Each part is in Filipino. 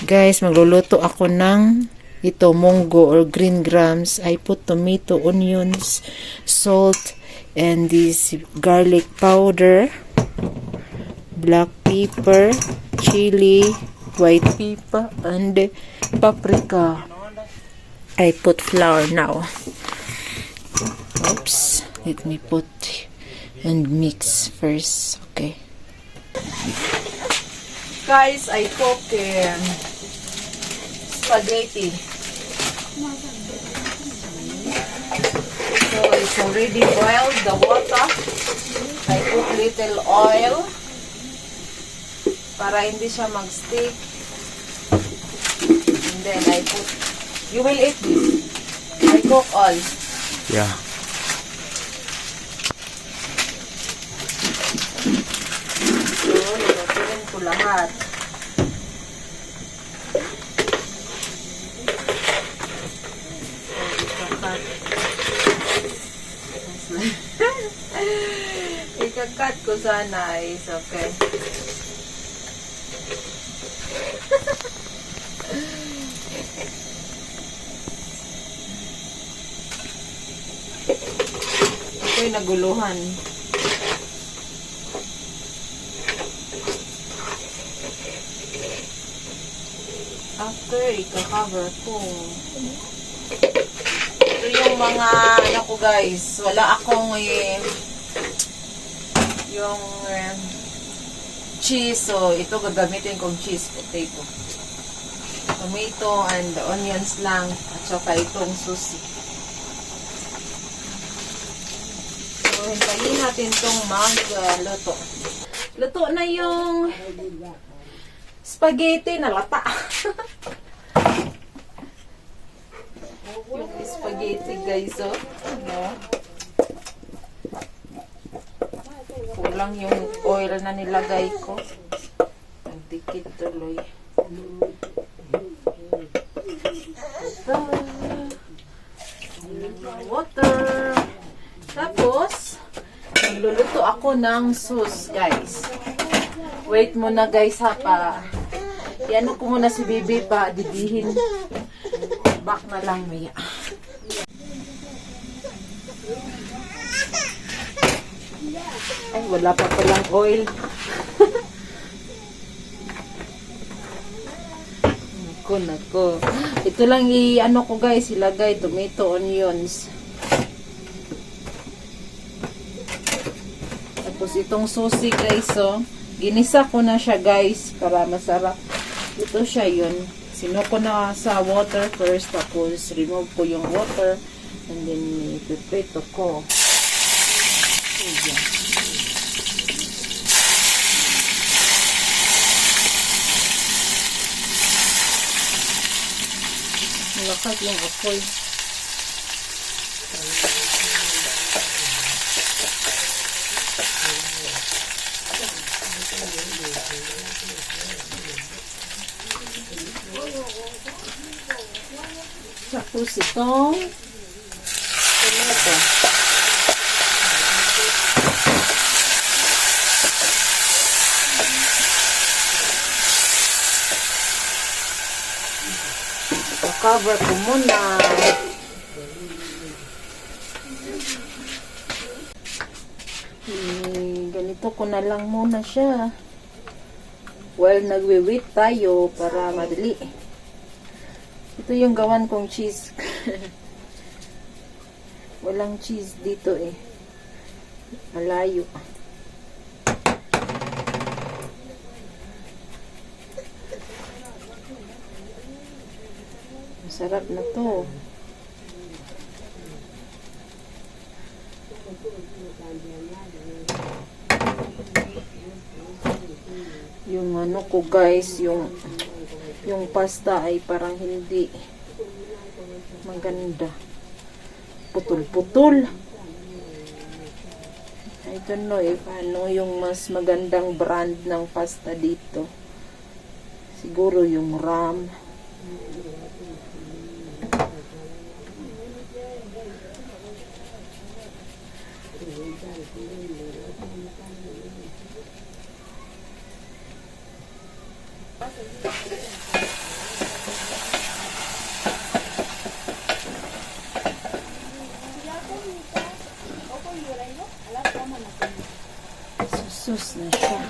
Guys, magluluto ako ng ito, munggo or green grams. I put tomato, onions, salt, and this garlic powder, black pepper, chili, white pepper, and paprika. I put flour now. Oops. Let me put and mix first. Okay. Guys, I cook spaghetti. So it's already boiled the water. I put little oil para hindi siya mag-stick. And then I put, you will eat this. I cook all. Yeah. So, lutuin ko lahat. Ikakat ko sana is okay. Ako'y naguluhan. After, ika-cover ko. Ito yung mga, ano ko guys, wala akong yung cheese. So, ito gagamitin kong cheese potato. Tomato and onions lang. At saka itong susi. So, hintayin natin itong magluto. Luto na yung spaghetti na lata. Yung spaghetti guys, oh. No? Kulang yung oil na nilagay ko. Nagdikit tuloy. Water. Tapos, nagluluto ako ng sauce, guys. Wait muna guys ha, pa. Iano ko muna si Bibi pa, didihin. Back na lang maya. Ay, wala pa palang oil. Nako. Ito lang i-ano ko guys, ilagay tomato, onions. Tapos itong susi guys, oh. Ginisa ko na siya guys para masarap. Ito siya yun. Sinuko na sa water first, tapos remove ko yung water and then ipiprito ko. Ayan. Malakas yung apoy. Tapos itong tomato. Cover ko muna. Ganito ko na lang muna siya. Well, nagwi-wait tayo para madali. Ito yung gawan kong cheese. Walang cheese dito eh. Malayo. Masarap na to. Yung ano ko guys, yung pasta ay parang hindi maganda. Putol-putol. I don't know if ano yung mas magandang brand ng pasta dito. Siguro yung Ram. Sus na siya.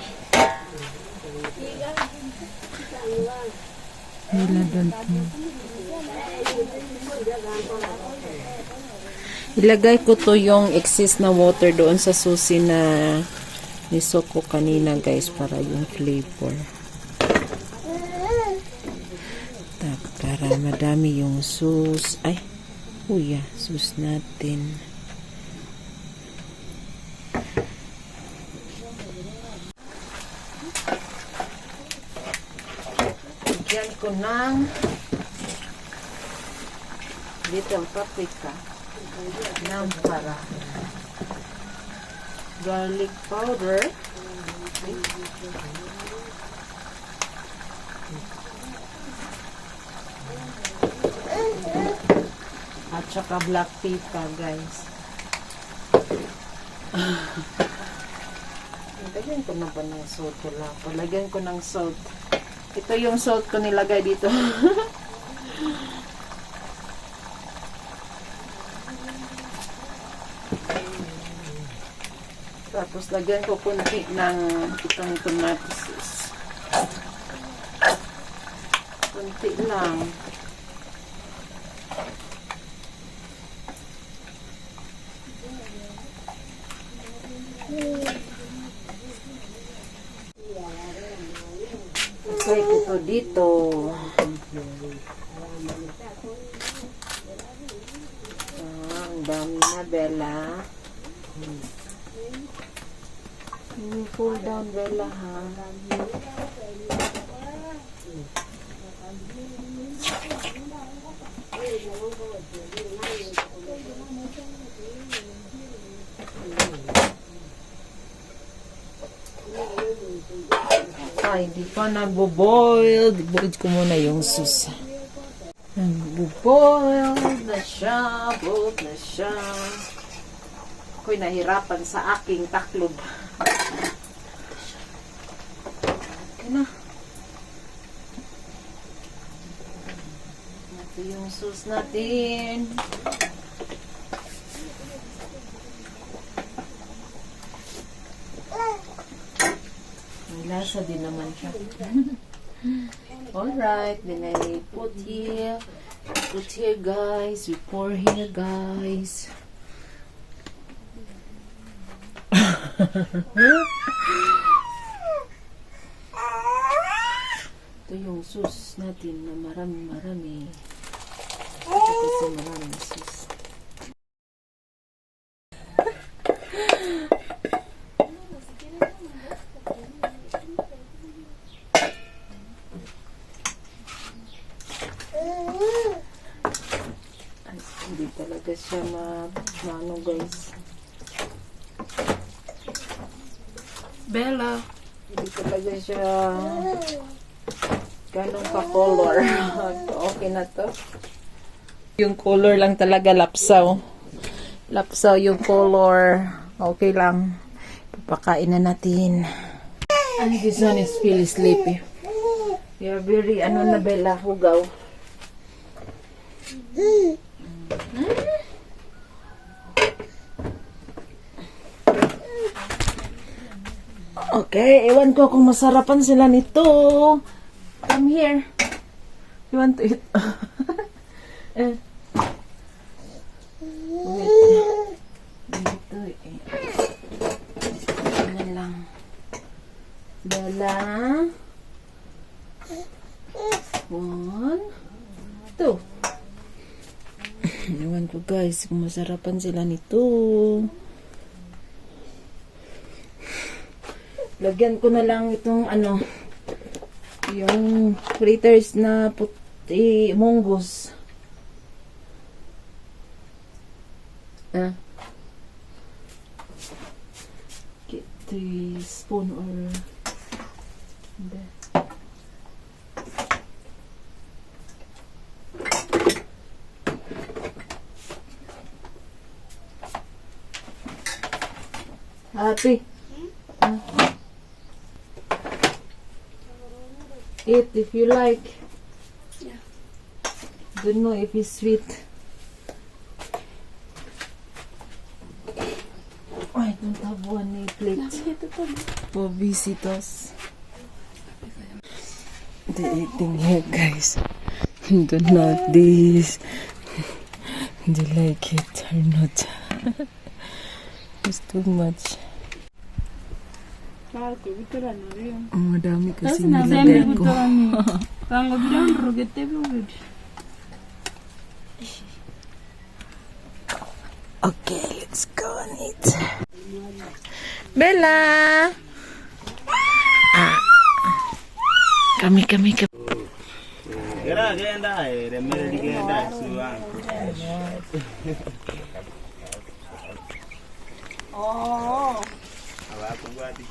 Niladon mo. Ilagay ko to yung excess na water doon sa susi na nisok ko kanina guys para yung flavor. Para madami yung sauce. Ay, kuya, sauce natin. Lagyan ko ng little paprika ng para garlic powder. At saka black pepper, guys. Lagyan ko na ba ng salt? Wala pa. Lagyan ko ng salt. Ito yung salt ko nilagay dito. Tapos lagyan ko kunti ng itong tomato sauce. Kunti lang. Isay ko to dito. Ang dami na, Bella. Pull down, Bella, ha? Ay, di pa nagbo-boil. Boiled ko muna yung sus. Nagbo-boil na siya. Boiled na siya. Ako'y nahirapan sa aking taklob. Okay na. Ito yung sus natin. Lasa din naman siya. Alright, then I put here, guys. We pour here, guys. Ito yung sauce natin na marami-marami. Ito kasi marami sauce. Hindi talaga siya maano guys. Bella, hindi talaga siya ganong ka-color. Okay na to. Yung color lang talaga lapsaw. Lapsaw yung color. Okay lang. Papakain na natin. And this one is feel sleepy. We are very, na Bella, hugaw. Okay, ewan ko kung masarapan sila nito. Come here. You want to eat? Wait. Dito eh. Ganyan lang. Bella. 1, 2. Ewan ko guys kung masarapan sila nito. Lagyan ko na lang itong yung fritters na puti munggos. Get 3 spoon or hindi. Happy. Eat if you like. Yeah. Don't know if it's sweet. Ay, Itong tabuan ni plate for visitors. They're eating here, guys. Do not this. Do you like it or not? It's too much. Madami kasi nilagay ko. Okay, let's go and eat. Bella! Ah. Kami. Era genda remere di genda suang. Oh. Apa aku buat di